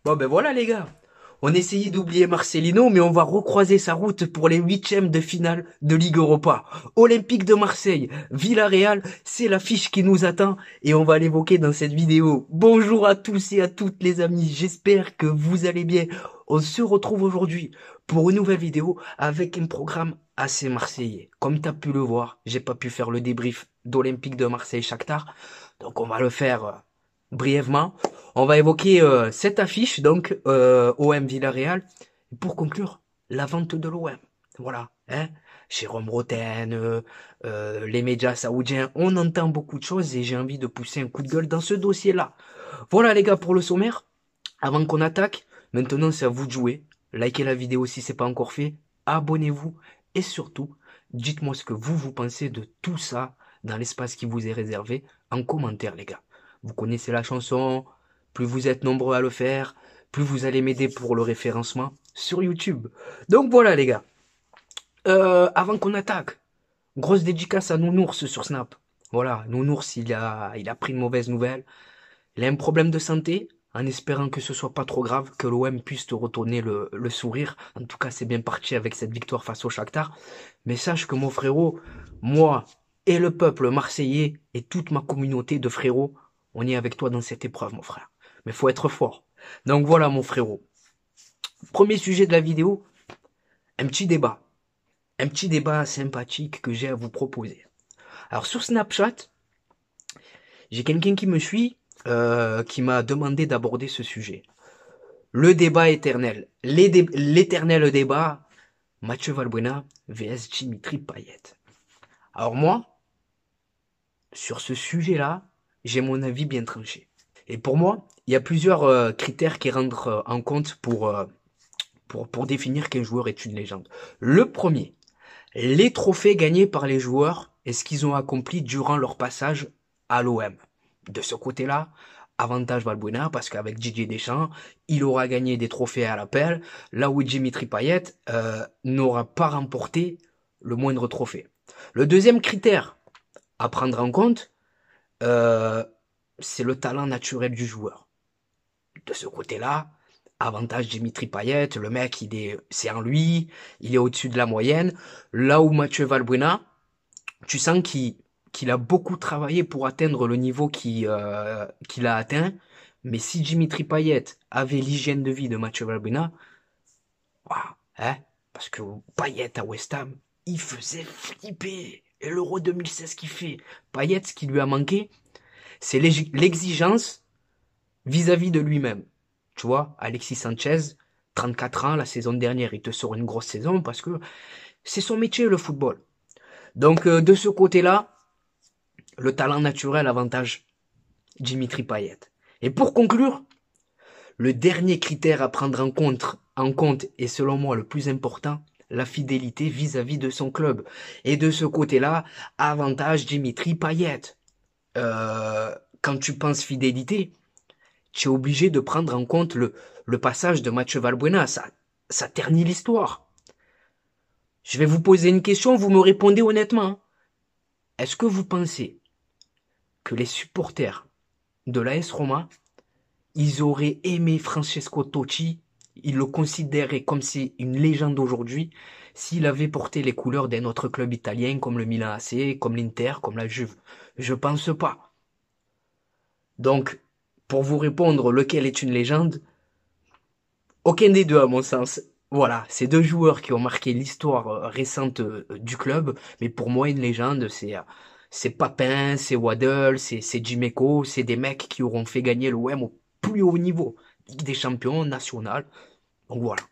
Bon ben voilà les gars, on essayait d'oublier Marcelino, mais on va recroiser sa route pour les huitièmes de finale de Ligue Europa. Olympique de Marseille, Villarreal, c'est l'affiche qui nous attend et on va l'évoquer dans cette vidéo. Bonjour à tous et à toutes les amis, j'espère que vous allez bien. On se retrouve aujourd'hui pour une nouvelle vidéo avec un programme assez marseillais. Comme tu as pu le voir, j'ai pas pu faire le débrief d'Olympique de Marseille-Shakhtar, donc on va le faire brièvement. On va évoquer cette affiche, donc OM Villarreal. Et pour conclure, la vente de l'OM. Voilà, hein. Jérôme Roten, les médias saoudiens, on entend beaucoup de choses et j'ai envie de pousser un coup de gueule dans ce dossier-là. Voilà les gars pour le sommaire. Avant qu'on attaque, maintenant c'est à vous de jouer. Likez la vidéo si c'est pas encore fait. Abonnez-vous et surtout, dites-moi ce que vous pensez de tout ça dans l'espace qui vous est réservé en commentaire les gars. Vous connaissez la chanson, plus vous êtes nombreux à le faire, plus vous allez m'aider pour le référencement sur YouTube. Donc voilà les gars. Avant qu'on attaque, grosse dédicace à Nounours sur Snap. Voilà, Nounours il a pris une mauvaise nouvelle. Il a un problème de santé, en espérant que ce soit pas trop grave, que l'OM puisse te retourner le sourire. En tout cas, c'est bien parti avec cette victoire face au Shakhtar. Mais sache que mon frérot, moi et le peuple marseillais et toute ma communauté de frérots, on est avec toi dans cette épreuve, mon frère. Mais faut être fort. Donc voilà, mon frérot. Premier sujet de la vidéo, un petit débat. Un petit débat sympathique que j'ai à vous proposer. Alors sur Snapchat, j'ai quelqu'un qui me suit, qui m'a demandé d'aborder ce sujet. Le débat éternel. L'éternel débat. Mathieu Valbuena vs Dimitri Payet. Alors moi, sur ce sujet-là, j'ai mon avis bien tranché. Et pour moi, il y a plusieurs critères qui rentrent en compte pour définir qu'un joueur est une légende. Le premier, les trophées gagnés par les joueurs et ce qu'ils ont accompli durant leur passage à l'OM. De ce côté-là, avantage Valbuena parce qu'avec Didier Deschamps, il aura gagné des trophées à l'appel, là où Dimitri Payet n'aura pas remporté le moindre trophée. Le deuxième critère à prendre en compte, euh, c'est le talent naturel du joueur. De ce côté-là, avantage Dimitri Payet, le mec, c'est en lui, il est au-dessus de la moyenne. Là où Mathieu Valbuena, tu sens qu'il a beaucoup travaillé pour atteindre le niveau qu'il a atteint. Mais si Dimitri Payet avait l'hygiène de vie de Mathieu Valbuena, waouh, hein, parce que Payet à West Ham, il faisait flipper. Et l'Euro 2016 qu'il fait, Payet, ce qui lui a manqué, c'est l'exigence vis-à-vis de lui-même. Tu vois, Alexis Sanchez, 34 ans, la saison dernière, il te sort une grosse saison parce que c'est son métier, le football. Donc, de ce côté-là, le talent naturel avantage Dimitri Payet. Et pour conclure, le dernier critère à prendre en compte et selon moi le plus important, la fidélité vis-à-vis de son club. Et de ce côté-là, avantage Dimitri Payet. Quand tu penses fidélité, tu es obligé de prendre en compte le passage de Mathieu Valbuena. Ça ternit l'histoire. Je vais vous poser une question, vous me répondez honnêtement. Est-ce que vous pensez que les supporters de l'AS Roma, ils auraient aimé Francesco Totti, ils le considéraient comme c'est une légende aujourd'hui, s'il avait porté les couleurs d'un autre club italien comme le Milan AC, comme l'Inter, comme la Juve? Je pense pas. Donc, pour vous répondre, lequel est une légende? Aucun des deux à mon sens. Voilà, c'est deux joueurs qui ont marqué l'histoire récente du club, mais pour moi une légende, c'est Papin, c'est Waddle, c'est Djiméco, c'est des mecs qui auront fait gagner l'OM au plus haut niveau, Ligue des Champions, nationale. Donc voilà,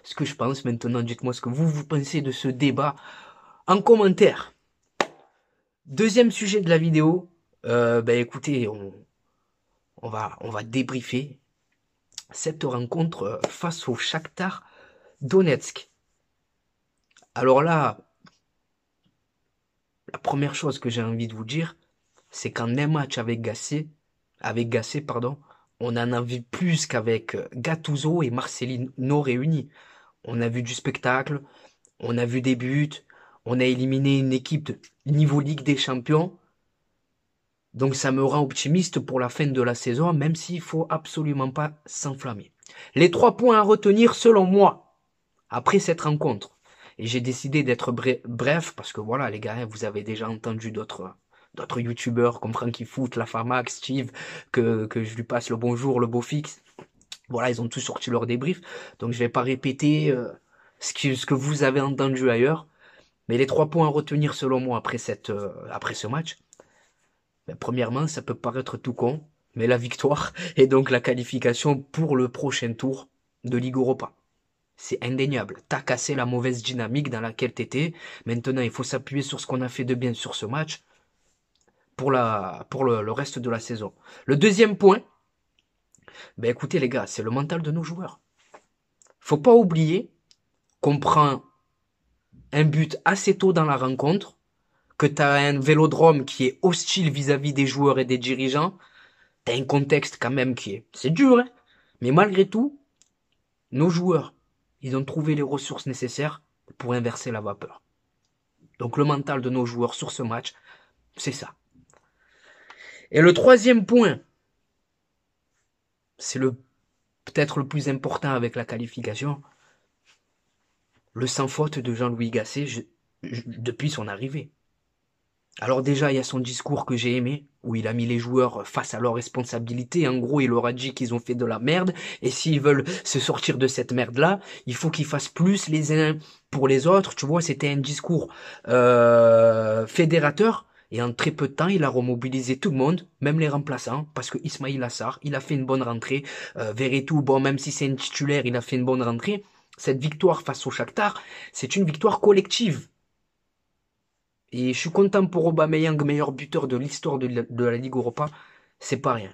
ce que je pense maintenant. Dites-moi ce que vous pensez de ce débat en commentaire. Deuxième sujet de la vidéo, écoutez, on va débriefer cette rencontre face au Shakhtar Donetsk. Alors là, la première chose que j'ai envie de vous dire, c'est qu'en un match avec Gasset, pardon, on en a vu plus qu'avec Gattuso et Marcelino réunis. On a vu du spectacle, on a vu des buts, on a éliminé une équipe de niveau Ligue des Champions. Donc ça me rend optimiste pour la fin de la saison, même s'il faut absolument pas s'enflammer. Les 3 points à retenir selon moi, après cette rencontre. Et j'ai décidé d'être bref, parce que voilà les gars, hein, vous avez déjà entendu d'autres youtubeurs comme Frankie Foot, La Famax, Steve, que je lui passe le bonjour, le beau fixe. Voilà, ils ont tous sorti leur débrief. Donc je vais pas répéter ce que vous avez entendu ailleurs. Mais les 3 points à retenir selon moi après ce match, ben, premièrement, ça peut paraître tout con, mais la victoire et donc la qualification pour le prochain tour de Ligue Europa. C'est indéniable. T'as cassé la mauvaise dynamique dans laquelle t'étais. Maintenant, il faut s'appuyer sur ce qu'on a fait de bien sur ce match pour le reste de la saison. Le deuxième point, ben écoutez les gars, c'est le mental de nos joueurs. Faut pas oublier qu'on prend un but assez tôt dans la rencontre, que t'as un vélodrome qui est hostile vis-à-vis des joueurs et des dirigeants. T'as un contexte quand même c'est dur, hein. Mais malgré tout, nos joueurs, ils ont trouvé les ressources nécessaires pour inverser la vapeur. Donc le mental de nos joueurs sur ce match, c'est ça. Et le troisième point, c'est peut-être le plus important avec la qualification, le sans faute de Jean-Louis Gasset depuis son arrivée. Alors déjà, il y a son discours que j'ai aimé, où il a mis les joueurs face à leurs responsabilités. En gros, il leur a dit qu'ils ont fait de la merde, et s'ils veulent se sortir de cette merde-là, il faut qu'ils fassent plus les uns pour les autres. Tu vois, c'était un discours fédérateur, et en très peu de temps, il a remobilisé tout le monde, même les remplaçants, parce que Ismail Assar, il a fait une bonne rentrée. Verretou, bon, même si c'est un titulaire, il a fait une bonne rentrée. Cette victoire face au Shakhtar, c'est une victoire collective. Et je suis content pour Aubameyang, meilleur buteur de l'histoire de la Ligue Europa. C'est pas rien.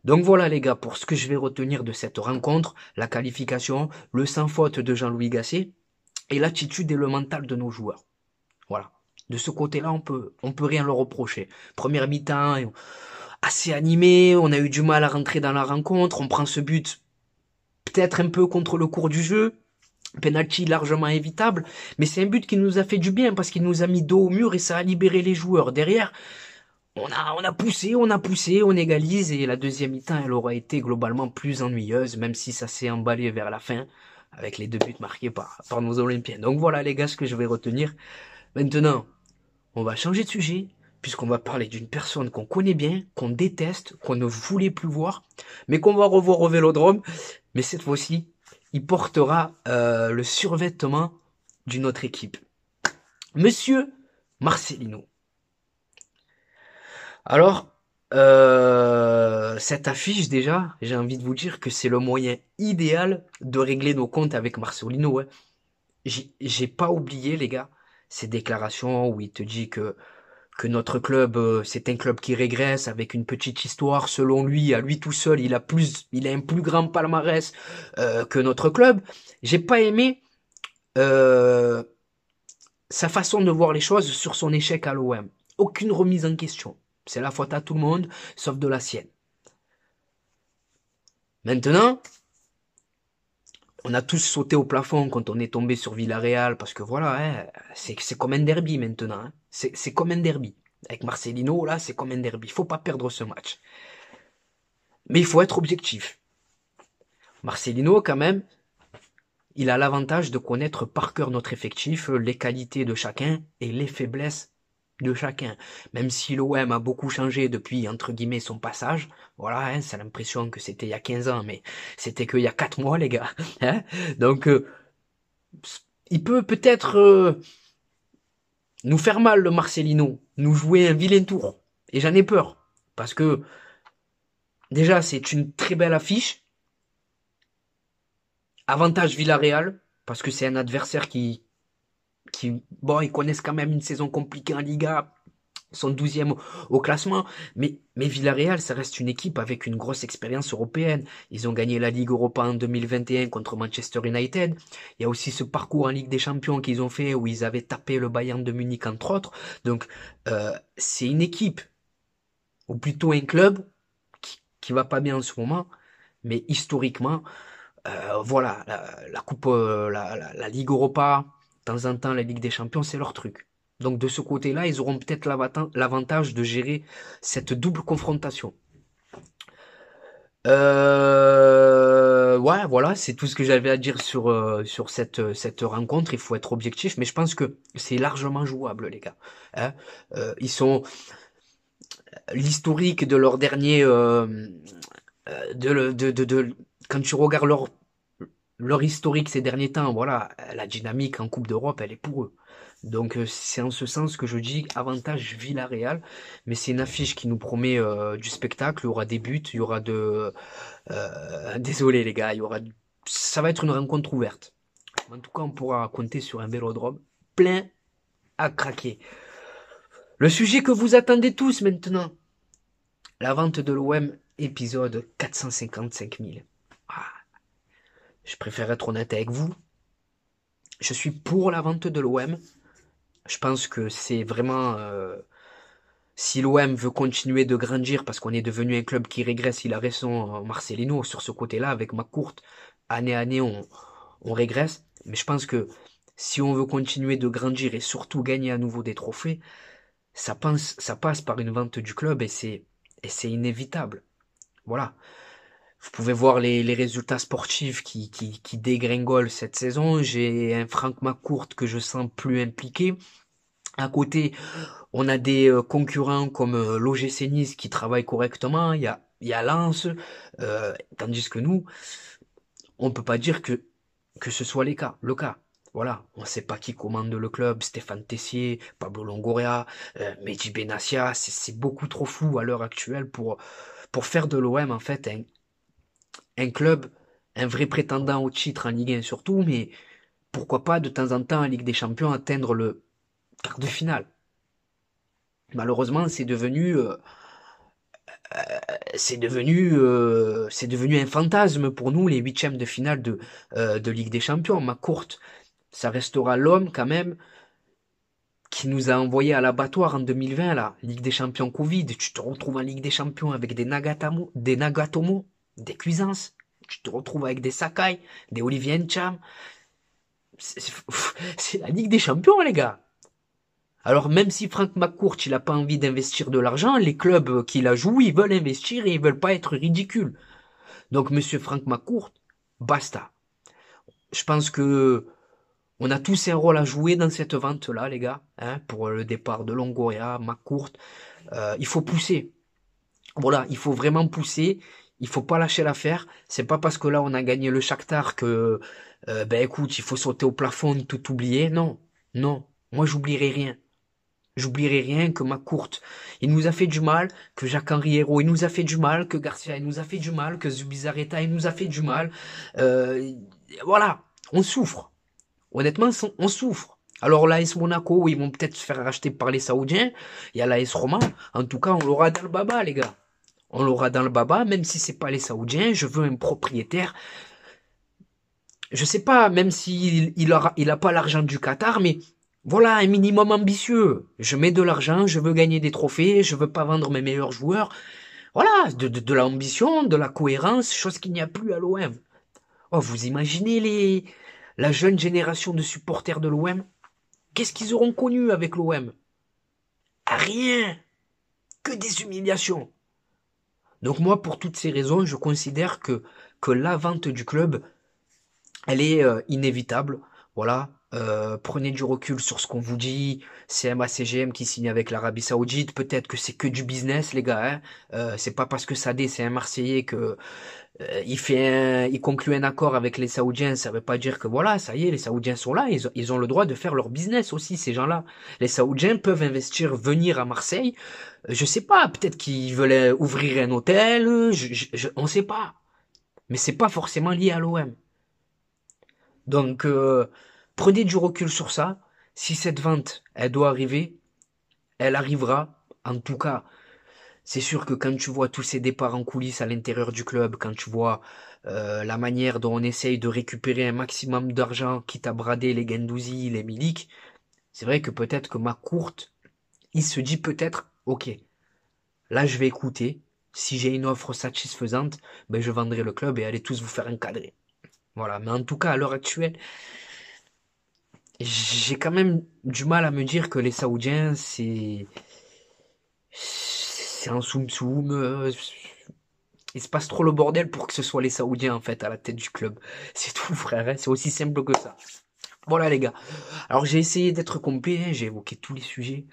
Donc voilà les gars, pour ce que je vais retenir de cette rencontre, la qualification, le sans faute de Jean-Louis Gasset, et l'attitude et le mental de nos joueurs. Voilà. De ce côté-là, on peut rien leur reprocher. Première mi-temps, assez animé, on a eu du mal à rentrer dans la rencontre, on prend ce but peut-être un peu contre le cours du jeu, penalty largement évitable, mais c'est un but qui nous a fait du bien parce qu'il nous a mis dos au mur et ça a libéré les joueurs. Derrière, on a poussé, on égalise et la deuxième mi-temps, elle aura été globalement plus ennuyeuse, même si ça s'est emballé vers la fin avec les 2 buts marqués par nos Olympiens. Donc voilà les gars, ce que je vais retenir. Maintenant, on va changer de sujet puisqu'on va parler d'une personne qu'on connaît bien, qu'on déteste, qu'on ne voulait plus voir, mais qu'on va revoir au Vélodrome. Mais cette fois-ci, il portera le survêtement d'une autre équipe. Monsieur Marcelino. Alors, cette affiche déjà, j'ai envie de vous dire que c'est le moyen idéal de régler nos comptes avec Marcelino. Hein. J'ai pas oublié les gars ces déclarations où il te dit que notre club c'est un club qui régresse avec une petite histoire. Selon lui, à lui tout seul, il a un plus grand palmarès que notre club. J'ai pas aimé euh, sa façon de voir les choses sur son échec à l'OM. Aucune remise en question. C'est la faute à tout le monde, sauf de la sienne. Maintenant, on a tous sauté au plafond quand on est tombé sur Villarreal, parce que voilà, hein, c'est comme un derby maintenant. Hein. C'est comme un derby. Avec Marcelino, là, c'est comme un derby. Il faut pas perdre ce match. Mais il faut être objectif. Marcelino, quand même, il a l'avantage de connaître par cœur notre effectif, les qualités de chacun et les faiblesses de chacun. Même si l'OM a beaucoup changé depuis, entre guillemets, son passage, voilà, hein, c'est l'impression que c'était il y a 15 ans, mais c'était qu'il y a 4 mois, les gars. Hein. Donc, il peut peut-être nous faire mal, le Marcelino, nous jouer un vilain tour. Et j'en ai peur. Parce que, déjà, c'est une très belle affiche. Avantage Villarreal, parce que c'est un adversaire bon, ils connaissent quand même une saison compliquée en Liga, sont 12e au classement, mais Villarreal, ça reste une équipe avec une grosse expérience européenne. Ils ont gagné la Ligue Europa en 2021 contre Manchester United. Il y a aussi ce parcours en Ligue des Champions qu'ils ont fait où ils avaient tapé le Bayern de Munich entre autres. Donc, c'est une équipe, ou plutôt un club, qui va pas bien en ce moment, mais historiquement, voilà, la Coupe, la Ligue Europa, de temps en temps la Ligue des Champions, c'est leur truc. Donc de ce côté-là, ils auront peut-être l'avantage de gérer cette double confrontation. Ouais, voilà, c'est tout ce que j'avais à dire sur cette rencontre. Il faut être objectif, mais je pense que c'est largement jouable, les gars. Hein. Ils sont l'historique de leur dernier, quand tu regardes leur historique ces derniers temps, voilà, la dynamique en Coupe d'Europe, elle est pour eux. Donc c'est en ce sens que je dis avantage Villarreal, mais c'est une affiche qui nous promet du spectacle. Il y aura des buts, il y aura désolé les gars, ça va être une rencontre ouverte. En tout cas, on pourra compter sur un vélodrome plein à craquer. Le sujet que vous attendez tous maintenant, la vente de l'OM, épisode 455 000. Ah, je préfère être honnête avec vous. Je suis pour la vente de l'OM. Je pense que c'est vraiment... si l'OM veut continuer de grandir, parce qu'on est devenu un club qui régresse, il a raison Marcelino sur ce côté-là, avec McCourt, année à année, on régresse. Mais je pense que si on veut continuer de grandir et surtout gagner à nouveau des trophées, ça passe par une vente du club et c'est inévitable. Voilà. Vous pouvez voir les résultats sportifs qui dégringolent cette saison. J'ai un Franck McCourt que je sens plus impliqué. À côté, on a des concurrents comme l'OGC Nice qui travaillent correctement. Il y a Lens, tandis que nous, on peut pas dire que ce soit le cas. Voilà, on ne sait pas qui commande le club, Stéphane Tessier, Pablo Longoria, Mehdi Benassia, c'est beaucoup trop flou à l'heure actuelle pour faire de l'OM en fait un club, un vrai prétendant au titre en Ligue 1 surtout, mais pourquoi pas de temps en temps en Ligue des Champions atteindre le quart de finale. Malheureusement, c'est devenu un fantasme pour nous les huitièmes de finale de Ligue des Champions. McCourt, ça restera l'homme quand même qui nous a envoyé à l'abattoir en 2020 là, Ligue des Champions Covid. Tu te retrouves en Ligue des Champions avec des Nagatomo, des Cuisance. Tu te retrouves avec des Sakai, des Olivier Ncham. C'est la Ligue des Champions, les gars. Alors même si Franck McCourt, il a pas envie d'investir de l'argent, les clubs qui la jouent, ils veulent investir et ils veulent pas être ridicules. Donc monsieur Franck McCourt, basta. Je pense que on a tous un rôle à jouer dans cette vente-là, les gars, hein, pour le départ de Longoria, McCourt. Il faut pousser. Voilà, il faut vraiment pousser. Il faut pas lâcher l'affaire. C'est pas parce que là on a gagné le Shakhtar que, ben écoute, il faut sauter au plafond, tout oublier. Non, non. Moi, j'oublierai rien. J'oublierai rien que McCourt, il nous a fait du mal, que Jacques-Henri Hérault, il nous a fait du mal, que Garcia, il nous a fait du mal, que Zubizarreta, il nous a fait du mal. Euh, voilà, on souffre. Honnêtement, on souffre. Alors l'AS Monaco, ils vont peut-être se faire racheter par les Saoudiens. Il y a l'AS Roma. En tout cas, on l'aura dans le baba, les gars. On l'aura dans le baba, même si c'est pas les Saoudiens. Je veux un propriétaire. Je sais pas, même s'il il a pas l'argent du Qatar, mais voilà, un minimum ambitieux. Je mets de l'argent, je veux gagner des trophées, je veux pas vendre mes meilleurs joueurs. Voilà, de l'ambition, de la cohérence, chose qu'il n'y a plus à l'OM. Oh, vous imaginez la jeune génération de supporters de l'OM? Qu'est-ce qu'ils auront connu avec l'OM? Rien, que des humiliations. Donc moi, pour toutes ces raisons, je considère que la vente du club, elle est inévitable. Voilà. Prenez du recul sur ce qu'on vous dit. CMA CGM qui signe avec l'Arabie Saoudite. Peut-être que c'est que du business, les gars. Hein. C'est pas parce que Sadé c'est un Marseillais que il conclut un accord avec les Saoudiens. Ça veut pas dire que voilà, ça y est, les Saoudiens sont là. Ils ont le droit de faire leur business aussi, ces gens-là. Les Saoudiens peuvent investir, venir à Marseille. Je sais pas. Peut-être qu'ils veulent ouvrir un hôtel. On sait pas. Mais c'est pas forcément lié à l'OM. Donc, prenez du recul sur ça. Si cette vente, elle doit arriver, elle arrivera. En tout cas, c'est sûr que quand tu vois tous ces départs en coulisses à l'intérieur du club, quand tu vois la manière dont on essaye de récupérer un maximum d'argent, quitte à brader les Guendouzi, les Milik, c'est vrai que peut-être que McCourt, il se dit peut-être, ok, là je vais écouter. Si j'ai une offre satisfaisante, ben je vendrai le club et allez tous vous faire encadrer. Voilà. Mais en tout cas, à l'heure actuelle, j'ai quand même du mal à me dire que les Saoudiens, c'est un soum-soum. Il se passe trop le bordel pour que ce soit les Saoudiens, en fait, à la tête du club. C'est tout, frère, hein, c'est aussi simple que ça. Voilà, les gars. Alors, j'ai essayé d'être complet, hein, j'ai évoqué tous les sujets.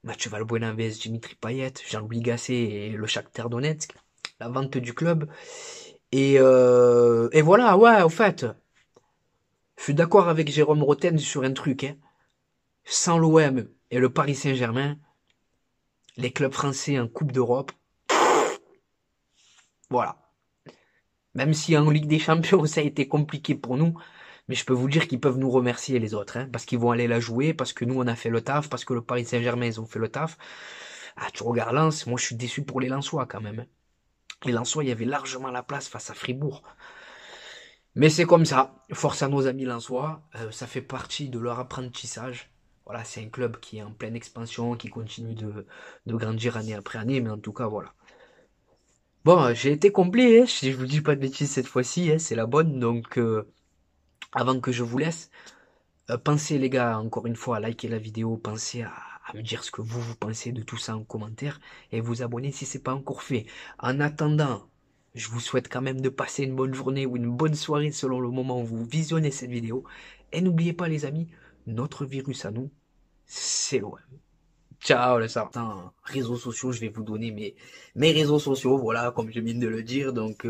Mathieu Valbuena vs Dimitri Payet, Jean-Louis Gasset et le Shakhtar Donetsk, la vente du club. Et voilà, ouais, au fait, je suis d'accord avec Jérôme Roten sur un truc, hein. Sans l'OM et le Paris Saint-Germain, les clubs français en Coupe d'Europe, voilà. Même si en Ligue des Champions, ça a été compliqué pour nous, mais je peux vous dire qu'ils peuvent nous remercier les autres, hein, parce qu'ils vont aller la jouer, parce que nous on a fait le taf, parce que le Paris Saint-Germain ils ont fait le taf. Ah, tu regardes Lens, moi je suis déçu pour les Lensois quand même, hein. Les Lensois, il y avait largement la place face à Fribourg. Mais c'est comme ça, force à nos amis lensois, ça fait partie de leur apprentissage. Voilà, c'est un club qui est en pleine expansion, qui continue de grandir année après année, mais en tout cas, voilà. Bon, j'ai été complet, hein, si je vous dis pas de bêtises cette fois-ci, hein, c'est la bonne, donc avant que je vous laisse, pensez les gars, encore une fois, à liker la vidéo, pensez à me dire ce que vous pensez de tout ça en commentaire, et vous abonner si c'est pas encore fait. En attendant, je vous souhaite quand même de passer une bonne journée ou une bonne soirée selon le moment où vous visionnez cette vidéo. Et n'oubliez pas les amis, notre virus à nous, c'est l'OM. Ciao les certains réseaux sociaux, je vais vous donner mes réseaux sociaux, voilà, comme je viens de le dire. Donc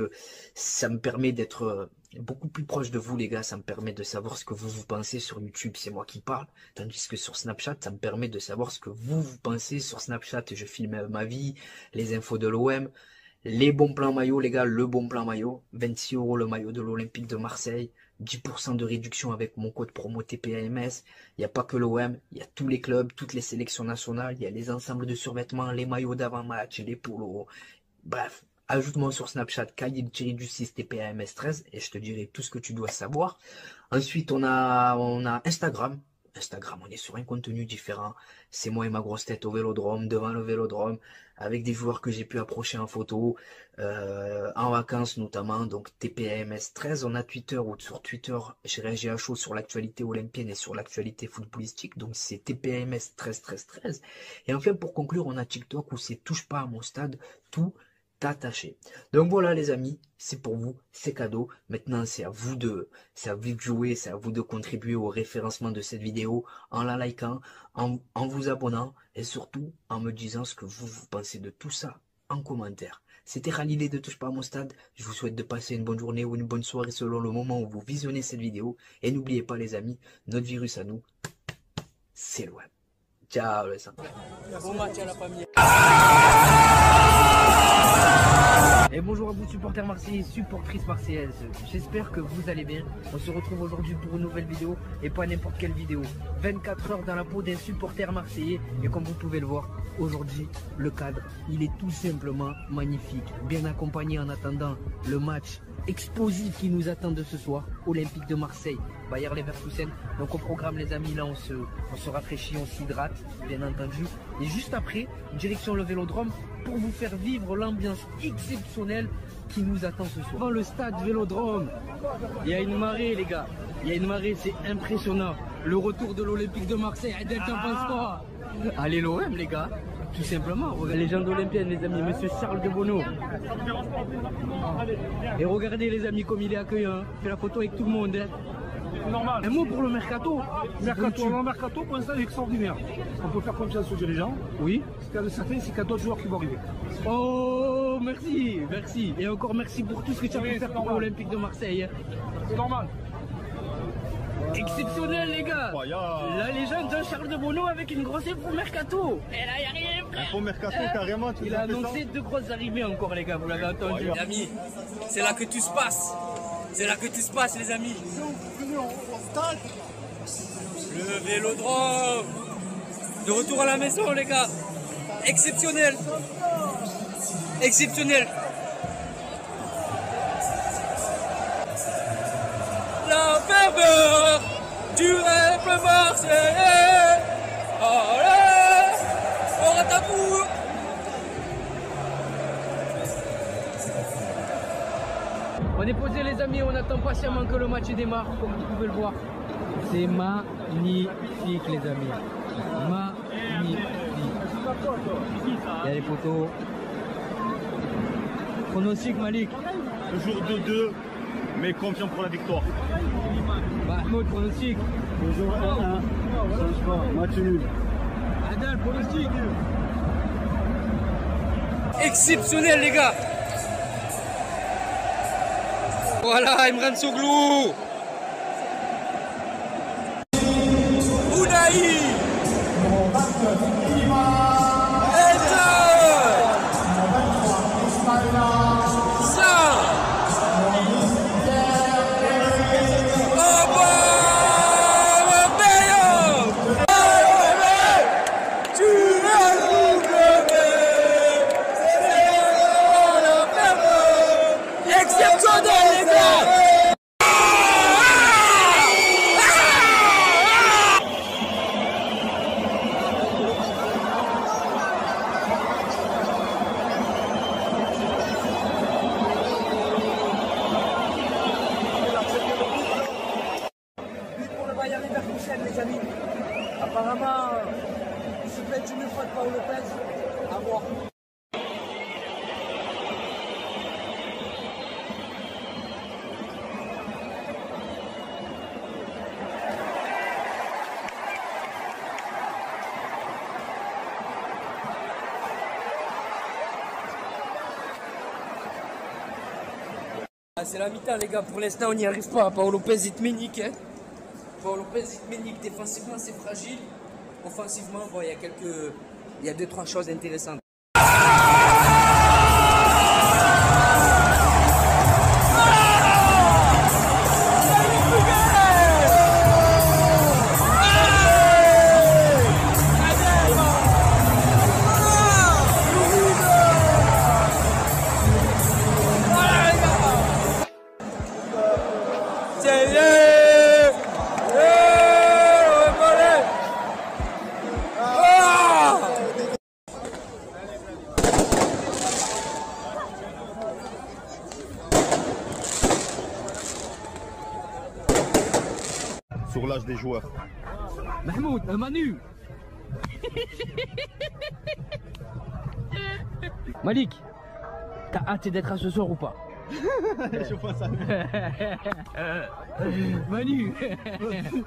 ça me permet d'être beaucoup plus proche de vous les gars, ça me permet de savoir ce que vous pensez sur YouTube, c'est moi qui parle. Tandis que sur Snapchat, ça me permet de savoir ce que vous pensez sur Snapchat. Je filme ma vie, les infos de l'OM. Les bons plans maillots, les gars, le bon plan maillot, 26 € le maillot de l'Olympique de Marseille, 10% de réduction avec mon code promo TPAMS. Il n'y a pas que l'OM, il y a tous les clubs, toutes les sélections nationales, il y a les ensembles de survêtements, les maillots d'avant-match, les polos. Bref, ajoute-moi sur Snapchat Kayil-du-6 TPAMS13 et je te dirai tout ce que tu dois savoir. Ensuite, on a Instagram. Instagram, on est sur un contenu différent. C'est moi et ma grosse tête au vélodrome, devant le vélodrome, avec des joueurs que j'ai pu approcher en photo, en vacances notamment. Donc TPAMS13, on a Twitter, ou sur Twitter, je réagis à chaud sur l'actualité olympienne et sur l'actualité footballistique. Donc c'est TPAMS 13 13 13. Et enfin, pour conclure, on a TikTok où c'est touche pas à mon stade, tout attaché. Donc voilà les amis, c'est pour vous, c'est cadeau. Maintenant c'est à vous de jouer, c'est à vous de contribuer au référencement de cette vidéo en la likant, en vous abonnant et surtout en me disant ce que vous pensez de tout ça en commentaire. C'était Khalilé de Touche pas à mon stade. Je vous souhaite de passer une bonne journée ou une bonne soirée selon le moment où vous visionnez cette vidéo. Et n'oubliez pas les amis, notre virus à nous, c'est l'OM. Ciao les amis. Bon match à la famille. Et bonjour à vous supporters marseillais, supportrices marseillaises, j'espère que vous allez bien. On se retrouve aujourd'hui pour une nouvelle vidéo et pas n'importe quelle vidéo. 24 heures dans la peau d'un supporter marseillais et comme vous pouvez le voir, aujourd'hui le cadre il est tout simplement magnifique. Bien accompagné en attendant le match explosif qui nous attend de ce soir, Olympique de Marseille, Bayer Leverkusen. Donc au programme les amis, là on se rafraîchit, on s'hydrate bien entendu. Et juste après, direction le Vélodrome pour vous faire vivre l'ambiance exceptionnelle qui nous attend ce soir. Dans le stade Vélodrome, il y a une marée les gars, il y a une marée, c'est impressionnant. Le retour de l'Olympique de Marseille, t'en penses quoi? Allez l'OM les gars, tout simplement. Regardez les légende olympienne les amis, monsieur Charles de Bonneau. Et regardez les amis comme il est accueillant, fait la photo avec tout le monde. Hein. Normal. Un mot pour le mercato. Le mercato pour l'instant est extraordinaire. On peut faire confiance aux dirigeants. Oui. Ce qu'il y a de certain, c'est qu'il y a d'autres joueurs qui vont arriver. Oh, merci, merci. Et encore merci pour tout ce que tu as pu faire pour l'Olympique de Marseille. C'est normal. Exceptionnel les gars. La légende Jean-Charles de Bonneau avec une grosse info mercato. Et là, il n'y a rien. Info mercato carrément. Il a annoncé 2 grosses arrivées encore les gars, vous l'avez entendu. Les amis, c'est là que tout se passe. C'est là que tout se passe les amis. Le Vélodrome. De retour à la maison les gars. Exceptionnel. Exceptionnel. La ferveur du rêve marseillais. Allez, on rataboue. On est posé les amis, on attend patiemment que le match démarre, comme vous pouvez le voir. C'est magnifique les amis. Magnifique. Il y a les photos. Pronostic Malik. Toujours 2-2, mais confiant pour la victoire. Mahmoud, pronostic. Toujours 1-1. Change pas, match nul. Adal, pronostic. Exceptionnel les gars. Voilà, Imran Soglou. Ounahi. Les amis, apparemment, il se fait une fois de Paul Lopez à voir. C'est la mi-temps les gars, pour l'instant on n'y arrive pas. Paul Lopez il te ménique, hein. Paul Lopez il te ménique, défensivement c'est fragile. Offensivement, bon, il y a 2-3 choses intéressantes. Sur l'âge des joueurs. Mahmoud, Manu. Malik, t'as hâte d'être à ce soir ou pas? Je vois ça. Manu,